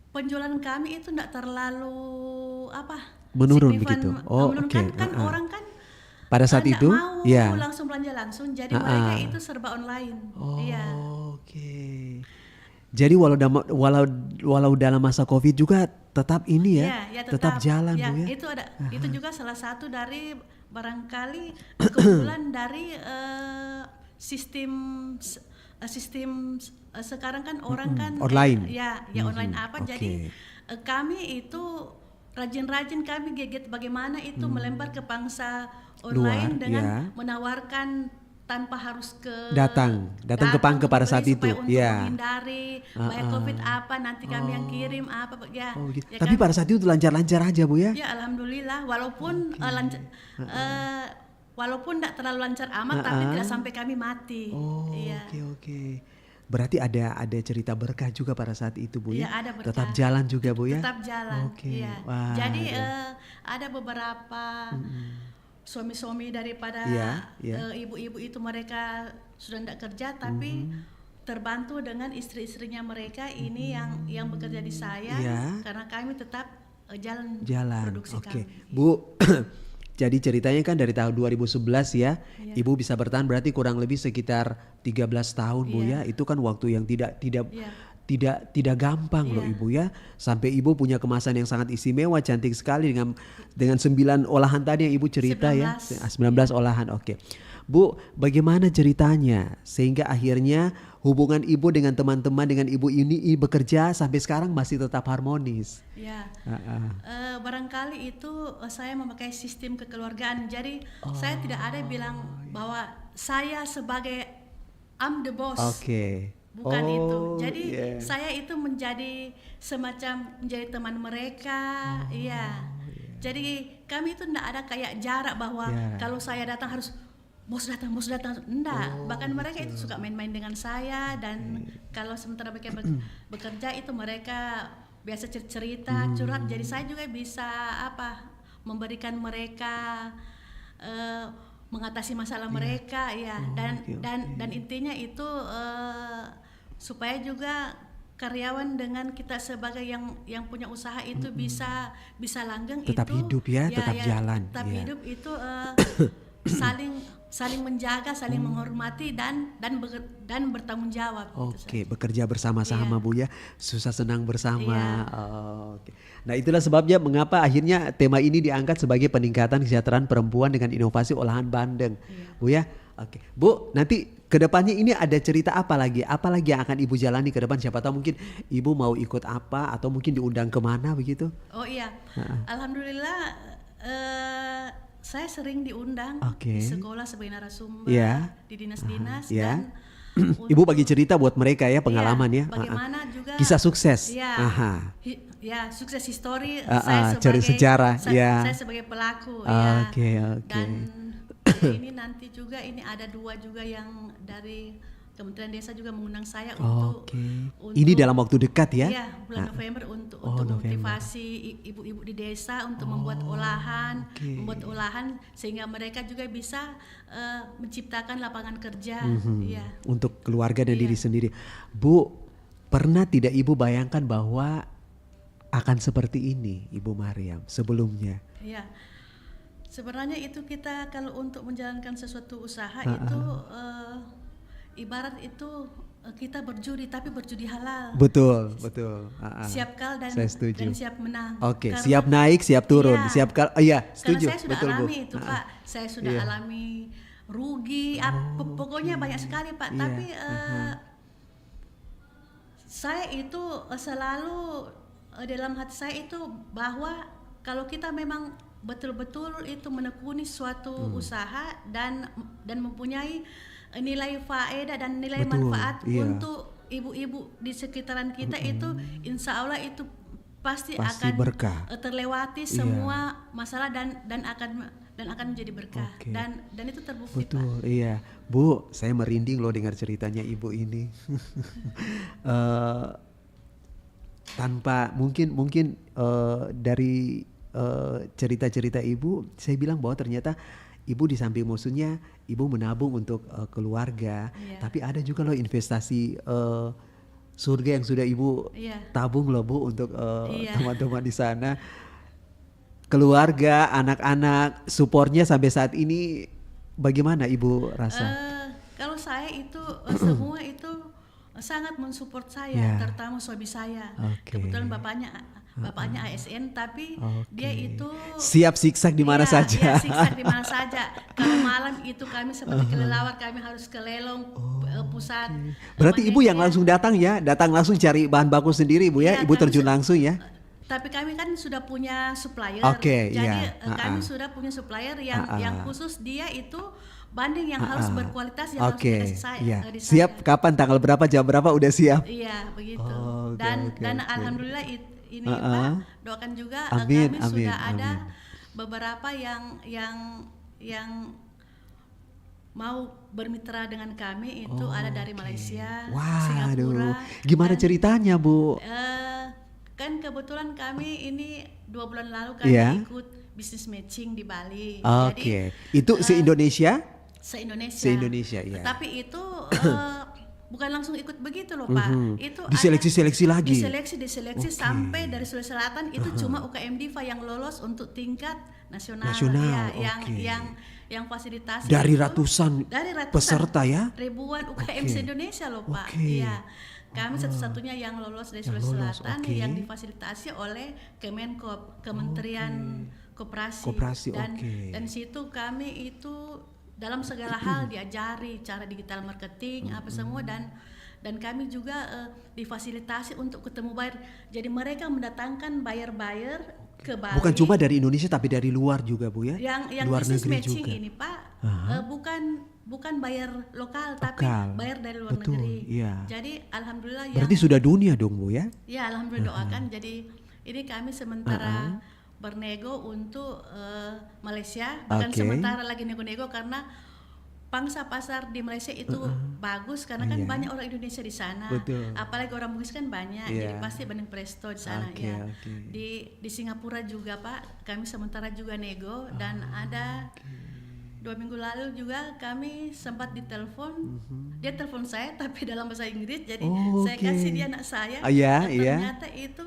S9: penjualan kami itu tidak terlalu
S7: menurun begitu.
S9: Menurun kan orang kan
S7: pada saat itu
S9: mau langsung belanja langsung, jadi mereka itu serba online.
S7: Oke. Jadi walau dalam masa COVID juga tetap ini tetap jalan Bu ya.
S9: Itu juga salah satu dari barangkali keunggulan dari sistem sekarang kan orang kan
S7: online.
S9: Online jadi kami itu rajin-rajin kami geget bagaimana itu melempar ke pangsa online dengan menawarkan tanpa harus datang
S7: ke pangke pada saat itu
S9: untuk menghindari bahaya COVID nanti kami yang kirim
S7: tapi pada saat itu lancar-lancar aja Bu ya?
S9: Ya alhamdulillah, walaupun walaupun tidak terlalu lancar amat tapi tidak sampai kami mati.
S7: Oke. Berarti ada cerita berkah juga pada saat itu Bu ya?
S9: Ada berkah.
S7: Tetap jalan juga Bu ya?
S9: Tetap jalan. Jadi ada beberapa suami-suami daripada ibu-ibu itu mereka sudah tidak kerja tapi terbantu dengan istri-istrinya mereka ini yang bekerja di saya karena kami tetap jalan produksi kami.
S7: Bu. Jadi ceritanya kan dari tahun 2011 Ibu bisa bertahan berarti kurang lebih sekitar 13 tahun Bu ya. Itu kan waktu yang tidak gampang loh Ibu ya. Sampai Ibu punya kemasan yang sangat istimewa, cantik sekali dengan 9 olahan tadi yang Ibu cerita 19 olahan. Oke. Bu, bagaimana ceritanya sehingga akhirnya hubungan Ibu dengan teman-teman dengan Ibu ini bekerja sampai sekarang masih tetap harmonis?
S9: Barangkali itu saya memakai sistem kekeluargaan. Jadi saya tidak ada bilang bahwa saya sebagai I'm the boss. Bukan itu. Jadi saya itu menjadi semacam menjadi teman mereka. Jadi kami itu tidak ada kayak jarak bahwa kalau saya datang harus bos datang, enggak. Bahkan mereka itu suka main-main dengan saya dan kalau sementara mereka bekerja itu mereka biasa cerita, curhat. Jadi saya juga bisa memberikan mereka mengatasi masalah mereka dan intinya itu supaya juga karyawan dengan kita sebagai yang punya usaha itu bisa langgeng,
S7: tetap hidup tetap jalan.
S9: Tetap hidup itu saling menjaga, saling menghormati dan bertanggung jawab.
S7: Bekerja bersama-sama Bu ya, susah senang bersama. Nah itulah sebabnya mengapa akhirnya tema ini diangkat sebagai peningkatan kesejahteraan perempuan dengan inovasi olahan bandeng, Bu ya. Bu, nanti kedepannya ini ada cerita apa lagi yang akan Ibu jalani ke depan? Siapa tahu mungkin Ibu mau ikut apa atau mungkin diundang kemana begitu?
S9: Alhamdulillah. Saya sering diundang di sekolah sebagai narasumber, di dinas-dinas dan
S7: Ibu bagi cerita buat mereka ya pengalaman
S9: bagaimana juga
S7: kisah sukses.
S9: Sukses histori
S7: saya sebagai sejarah.
S9: Saya sebagai pelaku dan ini nanti juga ini ada 2 juga yang dari Kementerian Desa juga mengundang saya untuk
S7: ini dalam waktu dekat ya?
S9: Iya, bulan November untuk motivasi ibu-ibu di desa untuk membuat olahan sehingga mereka juga bisa menciptakan lapangan kerja
S7: untuk keluarga dan diri sendiri. Bu, pernah tidak Ibu bayangkan bahwa akan seperti ini Ibu Mariam sebelumnya?
S9: Sebenarnya itu kita kalau untuk menjalankan sesuatu usaha itu ibarat itu kita berjudi tapi berjudi halal.
S7: Betul.
S9: Siap kalah dan siap menang.
S7: Oke, siap naik, siap turun, siap kalah. Setuju.
S9: Karena saya sudah
S7: betul,
S9: alami
S7: Bu.
S9: itu, Pak. Saya sudah alami rugi, pokoknya banyak sekali, Pak. Tapi saya itu selalu dalam hati saya itu bahwa kalau kita memang betul-betul itu menekuni suatu usaha dan mempunyai nilai faedah dan nilai manfaat untuk ibu-ibu di sekitaran kita itu insya Allah itu pasti akan
S7: berkah.
S9: Terlewati semua masalah dan akan menjadi berkah. Dan itu terbukti,
S7: betul,
S9: Pak.
S7: Iya. Bu, saya merinding loh dengar ceritanya ibu ini. Tanpa mungkin dari cerita-cerita ibu, saya bilang bahwa ternyata ibu di samping maksudnya ibu menabung untuk keluarga, tapi ada juga loh investasi surga yang sudah ibu tabung loh Bu untuk teman-teman di sana, keluarga, anak-anak, supportnya sampai saat ini bagaimana ibu rasa?
S9: Kalau saya itu semua itu sangat mensupport saya, terutama suami saya. Kebetulan bapaknya ASN, tapi dia itu
S7: siap siksak di mana saja.
S9: Siksak di mana saja. Kalau malam itu kami seperti kelelawar, kami harus ke Lelong pusat.
S7: Berarti ibu yang langsung datang langsung cari bahan baku sendiri ibu ya, ibu terjun langsung ya.
S9: Tapi kami kan sudah punya supplier,
S7: jadi
S9: kami sudah punya supplier yang khusus dia itu banding yang harus berkualitas yang harus dikasih saya.
S7: Siap kapan, tanggal berapa, jam berapa udah siap?
S9: Iya begitu. Dan alhamdulillah ini Pak, doakan juga kami sudah ada beberapa yang mau bermitra dengan kami itu ada dari Malaysia, Singapura.
S7: Gimana ceritanya Bu?
S9: Kan kebetulan kami ini 2 bulan lalu kami ikut business matching di Bali.
S7: Jadi itu se-Indonesia?
S9: Se-Indonesia,
S7: ya.
S9: Tapi itu bukan langsung ikut begitu loh Pak. Itu
S7: diseleksi lagi.
S9: Diseleksi sampai dari Sulawesi Selatan itu cuma UKM Diva yang lolos untuk tingkat nasional. Yang fasilitasi
S7: dari
S9: itu,
S7: ratusan peserta ya.
S9: Ribuan UKM se-Indonesia loh Pak. Iya. Kami satu-satunya yang lolos dari Sulawesi Selatan yang difasilitasi oleh Kemenkop, Kementerian Koperasi. Dan situ kami itu dalam segala hal diajari cara digital marketing apa semua dan kami juga difasilitasi untuk ketemu buyer. Jadi mereka mendatangkan buyer ke Bali.
S7: Bukan cuma dari Indonesia tapi dari luar juga Bu ya.
S9: Yang
S7: luar
S9: business
S7: negeri
S9: matching
S7: juga.
S9: ini Pak bukan buyer lokal tapi buyer dari luar negeri.
S7: Iya.
S9: Jadi alhamdulillah
S7: berarti sudah dunia dong Bu ya.
S9: Ya alhamdulillah doakan. Jadi ini kami sementara bernego untuk Malaysia, bahkan sementara lagi nego-nego karena pangsa pasar di Malaysia itu bagus karena kan banyak orang Indonesia di sana. Apalagi orang Bugis kan banyak, jadi pasti banding presto di sana ya. Di Singapura juga Pak, kami sementara juga nego dan ada 2 minggu lalu juga kami sempat ditelepon. Dia telepon saya tapi dalam bahasa Inggris, jadi saya kasih dia anak saya. Ternyata itu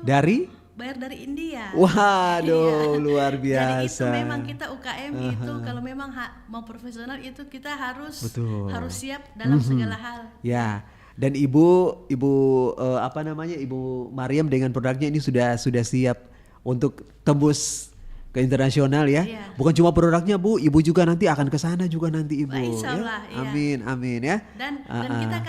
S9: bayar dari India.
S7: Waduh, luar biasa.
S9: Jadi itu memang kita UKM itu kalau memang mau profesional itu kita harus siap dalam segala hal.
S7: Ya. Dan Ibu Mariam dengan produknya ini sudah siap untuk tembus ke internasional ya. Bukan cuma produknya Bu, Ibu juga nanti akan ke sana juga nanti Ibu.
S9: Insyaallah,
S7: ya. Amin ya.
S9: Dan kita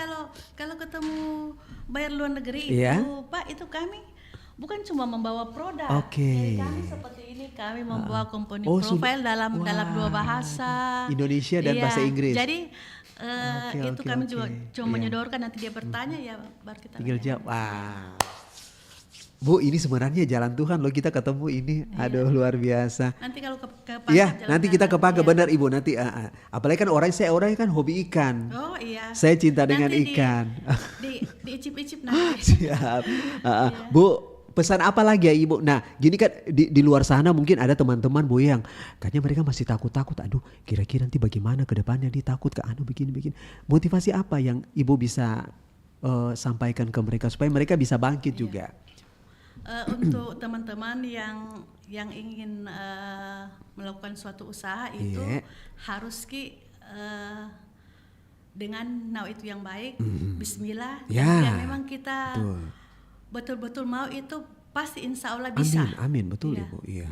S9: kalau ketemu bayar luar negeri itu Pak, itu kami bukan cuma membawa produk. Jadi kami seperti ini, kami membawa company profile dalam 2 bahasa.
S7: Indonesia dan bahasa Inggris.
S9: Jadi itu kami juga cuma menyodorkan, nanti dia bertanya ya baru kita
S7: tinggal jawab. Bu, ini sebenarnya jalan Tuhan loh, kita ketemu ini. Aduh, luar biasa.
S9: Nanti kalau ke
S7: nanti kita ke Paga benar Ibu nanti. Apalagi kan orang kan hobi ikan.
S9: Oh iya.
S7: Saya cinta dengan ikan.
S9: Diicip-icip nanti.
S7: Siap. Bu, pesan apa lagi ya Ibu? Nah, gini kan di luar sana mungkin ada teman-teman Bu yang kayaknya mereka masih takut-takut. Aduh, kira-kira nanti bagaimana ke depannya, dia takut ke begini. Motivasi apa yang Ibu bisa sampaikan ke mereka supaya mereka bisa bangkit juga?
S9: Untuk teman-teman yang ingin dengan itu yang baik, Bismillah.
S7: Ya.
S9: Dan memang kita betul-betul mau itu pasti insya Allah bisa.
S7: Amin, betul Ibu. Iya,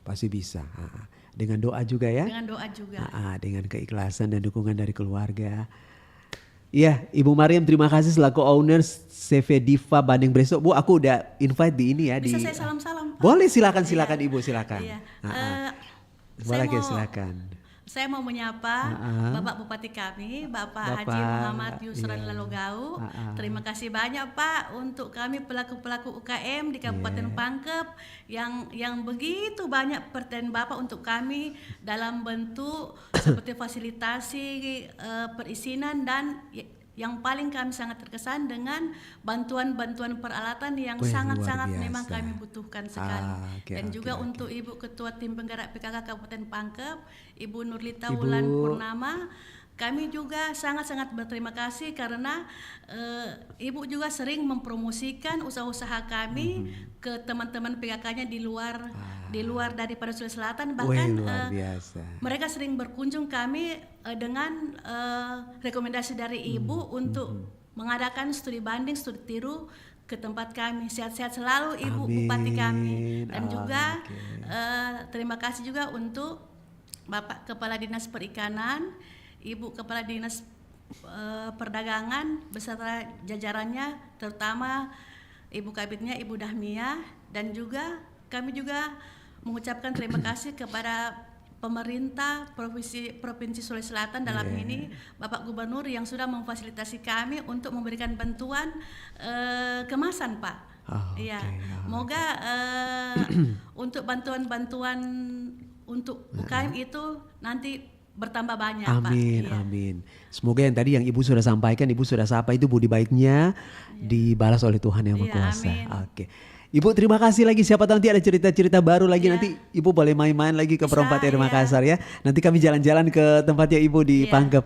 S7: pasti bisa. Dengan doa juga ya.
S9: Dengan doa juga.
S7: Dengan keikhlasan dan dukungan dari keluarga. Iya, Ibu Mariam terima kasih selaku owner CV Diva Bandeng Breso. Bu, aku udah invite di ini ya.
S9: Bisa saya salam-salam?
S7: Boleh, silakan Ibu, silakan.
S9: Iya.
S7: Boleh, silakan.
S9: Saya mau menyapa Bapak Bupati kami, Bapak Haji Muhammad Yusran Lalogau. Terima kasih banyak Pak untuk kami pelaku-pelaku UKM di Kabupaten Pangkep yang begitu banyak perhatian Bapak untuk kami dalam bentuk seperti fasilitasi perizinan dan yang paling kami sangat terkesan dengan bantuan-bantuan peralatan yang sangat-sangat memang kami butuhkan sekali. Dan juga untuk Ibu Ketua Tim Penggerak PKK Kabupaten Pangkep, Ibu Nurlita Wulan Purnama, kami juga sangat-sangat berterima kasih karena Ibu juga sering mempromosikan usaha-usaha kami ke teman-teman PKK-nya di luar daripada Sulawesi Selatan, bahkan mereka sering berkunjung kami dengan rekomendasi dari Ibu untuk mengadakan studi banding, studi tiru ke tempat kami. Sehat-sehat selalu Ibu Bupati kami. Dan juga terima kasih juga untuk Bapak Kepala Dinas Perikanan, Ibu Kepala Dinas Perdagangan beserta jajarannya, terutama Ibu Kabitnya Ibu Dahmia, dan juga kami juga mengucapkan terima kasih kepada pemerintah Provinsi Sulawesi Selatan dalam ini Bapak Gubernur yang sudah memfasilitasi kami untuk memberikan bantuan kemasan Pak. Moga untuk bantuan-bantuan untuk UKM itu nanti bertambah banyak Pak.
S7: Amin. Semoga yang tadi yang Ibu sudah sampaikan, Ibu sudah sapa itu budi baiknya dibalas oleh Tuhan Yang Maha Kuasa. Oke. Ibu terima kasih lagi, siapa tahu nanti ada cerita-cerita baru lagi, nanti Ibu boleh main-main lagi ke Perempat RRI Makassar ya. Nanti kami jalan-jalan ke tempatnya Ibu di Pangkep.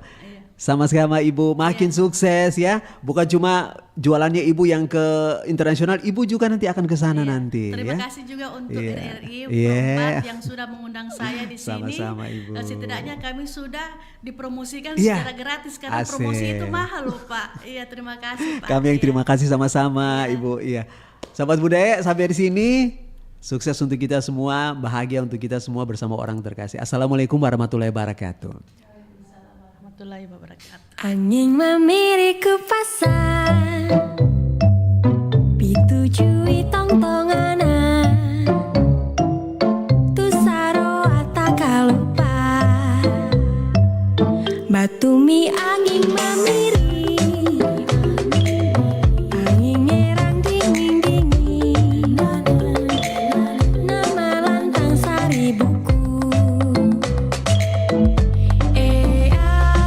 S7: Sama-sama Ibu, makin sukses ya. Bukan cuma jualannya Ibu yang ke internasional, Ibu juga nanti akan ke sana nanti.
S9: Terima kasih juga untuk RRI Perempat yang sudah mengundang saya di sini.
S7: Sama-sama Ibu.
S9: Setidaknya kami sudah dipromosikan secara gratis karena promosi itu mahal loh Pak. Iya, terima kasih Pak.
S7: Kami yang terima kasih sama-sama Ibu. Iya. Sahabat budaya, sampai di sini sukses untuk kita semua, bahagia untuk kita semua bersama orang terkasih. Assalamualaikum warahmatullahi wabarakatuh.
S9: Warahmatullahi wabarakatuh.
S1: Angin memiri ke pasar, pitujui tong